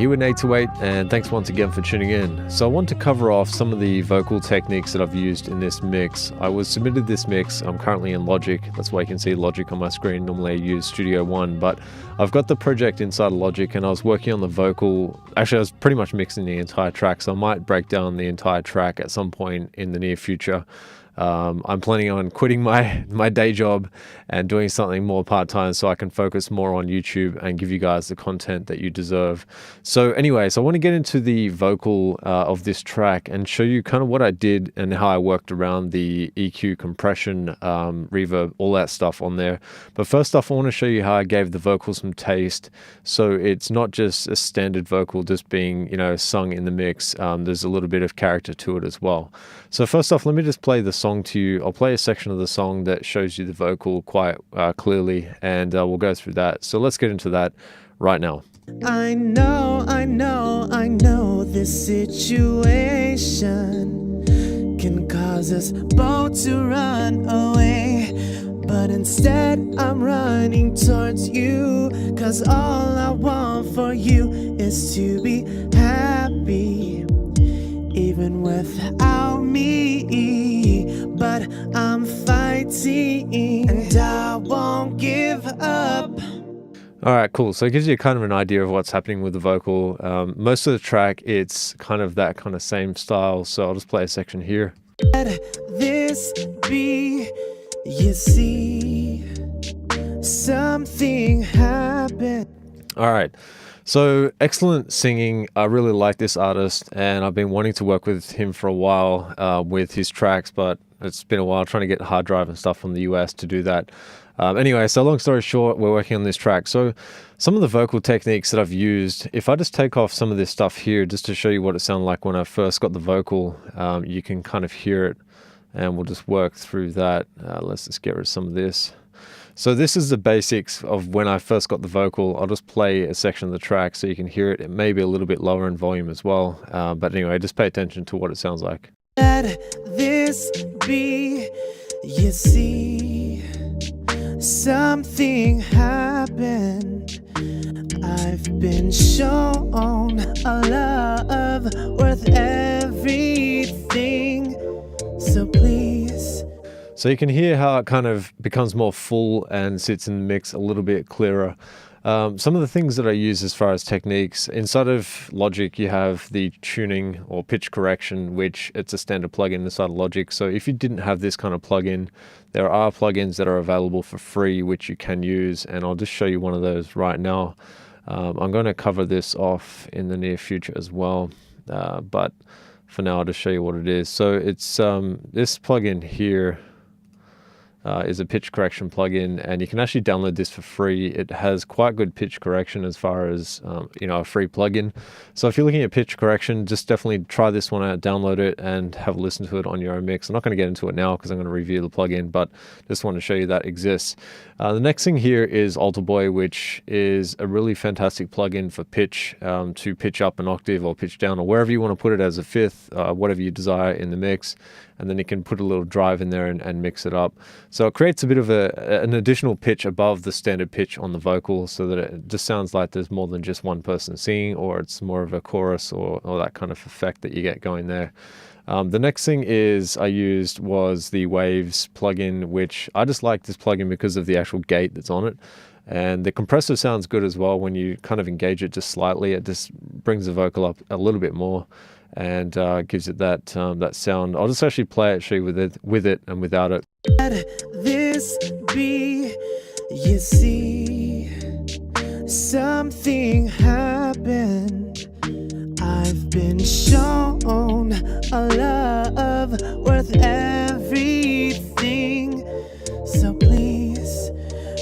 you in 828, and thanks once again for tuning in. So I want to cover off some of the vocal techniques that I've used in this mix. I was submitted this mix, I'm currently in Logic, that's why you can see Logic on my screen. Normally I use Studio One, but I've got the project inside of Logic and I was working on the vocal. Actually, I was pretty much mixing the entire track, so I might break down the entire track at some point in the near future. I'm planning on quitting my day job and doing something more part-time so I can focus more on YouTube and give you guys the content that you deserve. So anyways, I want to get into the vocal of this track and show you kind of what I did and how I worked around the EQ, compression, reverb, all that stuff on there. But first off, I want to show you how I gave the vocal some taste. So it's not just a standard vocal just being, you know, sung in the mix. There's a little bit of character to it as well. So first off, let me just play the song to you. I'll play a section of the song that shows you the vocal quite clearly, and we'll go through that. So let's get into that right now. I know this situation can cause us both to run away, but instead I'm running towards you, 'cause all I want for you is to be happy, even without me. But I'm fighting and I won't give up. All right, cool. So it gives you kind of an idea of what's happening with the vocal. Most of the track, it's kind of that kind of same style. So I'll just play a section here. Let this be, you see, something happened. All right. So excellent singing. I really like this artist and I've been wanting to work with him for a while with his tracks, but it's been a while trying to get hard drive and stuff from the US to do that. Anyway, so long story short, we're working on this track. So some of the vocal techniques that I've used, if I just take off some of this stuff here just to show you what it sounded like when I first got the vocal, you can kind of hear it and we'll just work through that. Let's just get rid of some of this. So this is the basics of when I first got the vocal. I'll just play a section of the track so you can hear it. It may be a little bit lower in volume as well. But anyway, just pay attention to what it sounds like. Let this be, you see, something happened. I've been shown a love worth everything. So please. So you can hear how it kind of becomes more full and sits in the mix a little bit clearer. Some of the things that I use as far as techniques, inside of Logic you have the tuning or pitch correction, which it's a standard plugin inside of Logic. So if you didn't have this kind of plugin, there are plugins that are available for free which you can use, and I'll just show you one of those right now. I'm going to cover this off in the near future as well, but for now I'll just show you what it is. So it's this plugin here. Is a pitch correction plugin, and you can actually download this for free. It has quite good pitch correction as far as you know, a free plugin. So if you're looking at pitch correction, just definitely try this one out, download it and have a listen to it on your own mix. I'm not going to get into it now because I'm going to review the plugin, but just want to show you that exists. The next thing here is Alter Boy, which is a really fantastic plugin for pitch, to pitch up an octave or pitch down or wherever you want to put it as a fifth, whatever you desire in the mix. And then you can put a little drive in there and mix it up. So it creates a bit of an additional pitch above the standard pitch on the vocal so that it just sounds like there's more than just one person singing, or it's more of a chorus or that kind of effect that you get going there. The next thing I used was the Waves plugin, which I just like this plugin because of the actual gate that's on it. And the compressor sounds good as well when you kind of engage it just slightly. It just brings the vocal up a little bit more and gives it that that sound. I'll just actually play it, show you with it and without it. Let this be, you see, something happened. I've been shown a love worth everything. So please,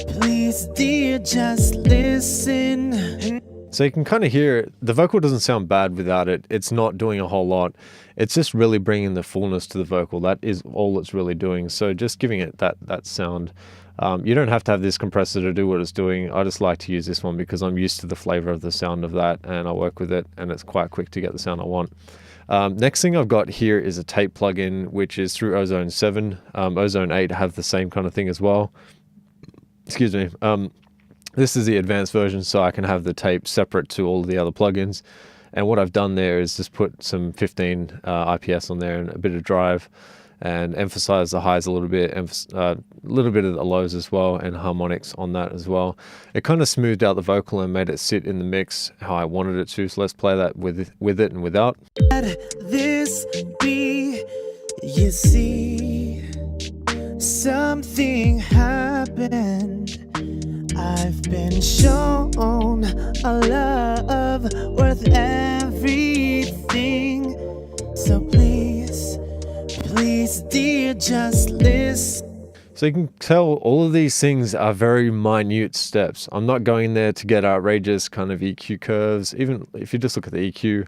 please dear, just listen. So you can kind of hear the vocal doesn't sound bad without it. It's not doing a whole lot. It's just really bringing the fullness to the vocal. That is all it's really doing. So just giving it that sound. You don't have to have this compressor to do what it's doing. I just like to use this one because I'm used to the flavor of the sound of that, and I work with it, and it's quite quick to get the sound I want. Next thing I've got here is a tape plugin, which is through Ozone 7. Ozone 8 have the same kind of thing as well. Excuse me. This is the advanced version, so I can have the tape separate to all the other plugins. And what I've done there is just put some 15 IPS on there and a bit of drive, and emphasize the highs a little bit, a little bit of the lows as well, and harmonics on that as well. It kind of smoothed out the vocal and made it sit in the mix how I wanted it to. So let's play that with it and without. Let this be, you see, something happened. I've been shown a love worth everything. So please, dear, just listen. So you can tell all of these things are very minute steps. I'm not going there to get outrageous kind of EQ curves. Even if you just look at the EQ,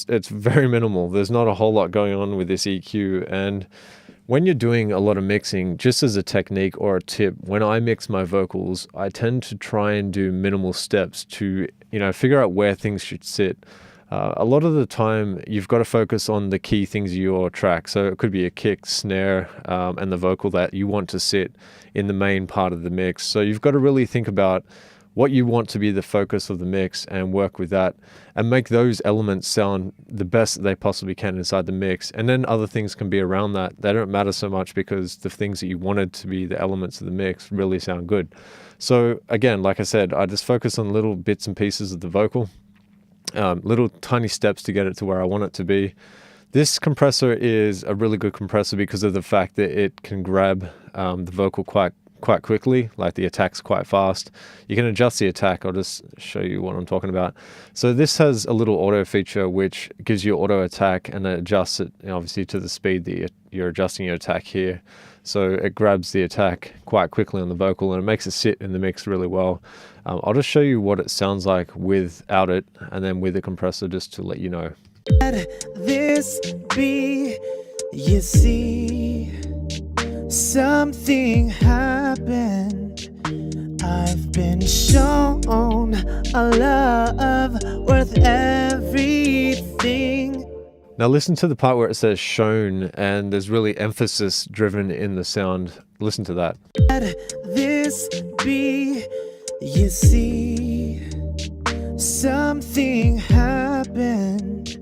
it's very minimal. There's not a whole lot going on with this EQ. And when you're doing a lot of mixing, just as a technique or a tip, when I mix my vocals, I tend to try and do minimal steps to, figure out where things should sit. A lot of the time, you've got to focus on the key things of your track. So it could be a kick, snare, and the vocal that you want to sit in the main part of the mix. So you've got to really think about what you want to be the focus of the mix and work with that and make those elements sound the best that they possibly can inside the mix. And then other things can be around that. They don't matter so much because the things that you wanted to be the elements of the mix really sound good. So again, like I said, I just focus on little bits and pieces of the vocal. Little tiny steps to get it to where I want it to be. This compressor is a really good compressor because of the fact that it can grab the vocal quite quickly, like the attack's quite fast. You can adjust the attack. I'll just show you what I'm talking about. So this has a little auto feature which gives you auto attack and it adjusts it obviously to the speed that you're adjusting your attack here. So it grabs the attack quite quickly on the vocal and it makes it sit in the mix really well. I'll just show you what it sounds like without it and then with the compressor just to let you know. Let this be, you see, something happened. I've been shown a love worth everything. Now listen to the part where it says shown and there's really emphasis driven in the sound. Listen to that. Let this be, you see, something happened.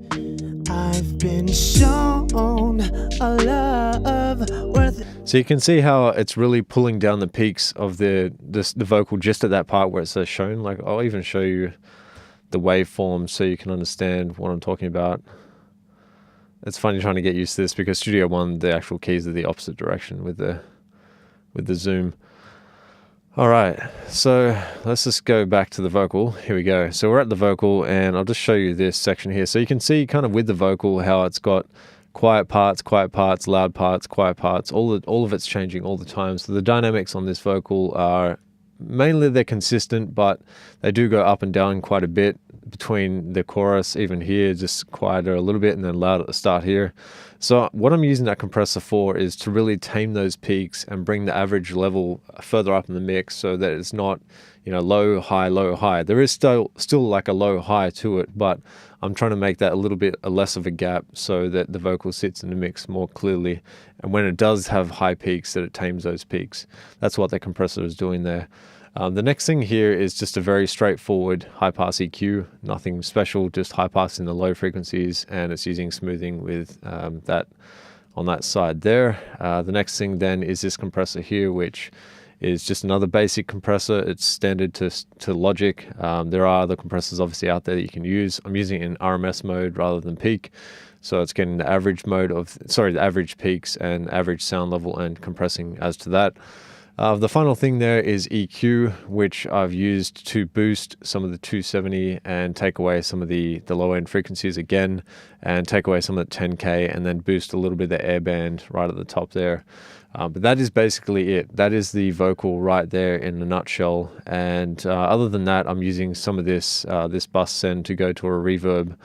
I've been shown a love worth. So you can see how it's really pulling down the peaks of the vocal just at that part where it says shown. Like I'll even show you the waveform so you can understand what I'm talking about. It's funny trying to get used to this because Studio One, the actual keys are the opposite direction with the zoom. All right, so let's just go back to the vocal. Here we go. So we're at the vocal and I'll just show you this section here. So you can see kind of with the vocal how it's got quiet parts, loud parts, quiet parts. All of it's changing all the time. So the dynamics on this vocal are mainly they're consistent, but they do go up and down quite a bit between the chorus, even here, just quieter a little bit and then loud at the start here. So what I'm using that compressor for is to really tame those peaks and bring the average level further up in the mix so that it's not, low, high. There is still like a low, high to it, but I'm trying to make that a little bit less of a gap so that the vocal sits in the mix more clearly. And when it does have high peaks, that it tames those peaks. That's what the compressor is doing there. The next thing here is just a very straightforward high pass EQ, nothing special, just high pass in the low frequencies, and it's using smoothing with that on that side there. The next thing then is this compressor here, which is just another basic compressor. It's standard to Logic. There are other compressors obviously out there that you can use. I'm using it in RMS mode rather than peak. So it's getting the average the average peaks and average sound level and compressing as to that. The final thing there is EQ, which I've used to boost some of the 270 and take away some of the low end frequencies again, and take away some of the 10K and then boost a little bit of the airband right at the top there. But that is basically it. That is the vocal right there in a nutshell. And other than that, I'm using some of this bus send to go to a reverb,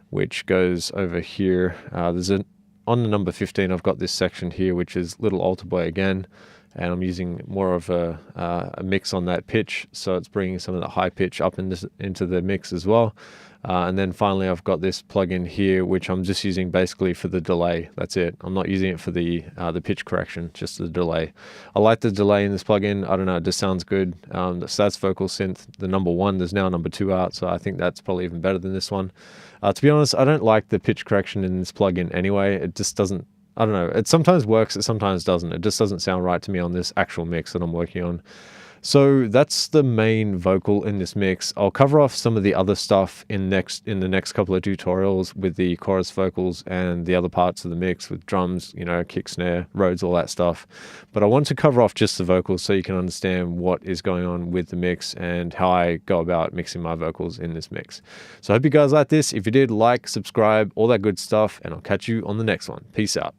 which goes over here. On the number 15, I've got this section here, which is Little Altar Boy again. and I'm using more of a mix on that pitch, so it's bringing some of the high pitch up into the mix as well. And then finally I've got this plugin here, which I'm just using basically for the delay. That's it. I'm not using it for the pitch correction, just the delay. I like the delay in this plugin. I don't know, it just sounds good. So that's Vocal Synth, the number 1. There's now number 2 out, so I think that's probably even better than this one. To be honest, I don't like the pitch correction in this plugin anyway. It just doesn't, I don't know, it sometimes works, it sometimes doesn't. It just doesn't sound right to me on this actual mix that I'm working on. So that's the main vocal in this mix. I'll cover off some of the other stuff in the next couple of tutorials with the chorus vocals and the other parts of the mix with drums, you know, kick, snare, Rhodes, all that stuff. But I want to cover off just the vocals so you can understand what is going on with the mix and how I go about mixing my vocals in this mix. So I hope you guys like this. If you did, like, subscribe, all that good stuff, and I'll catch you on the next one. Peace out.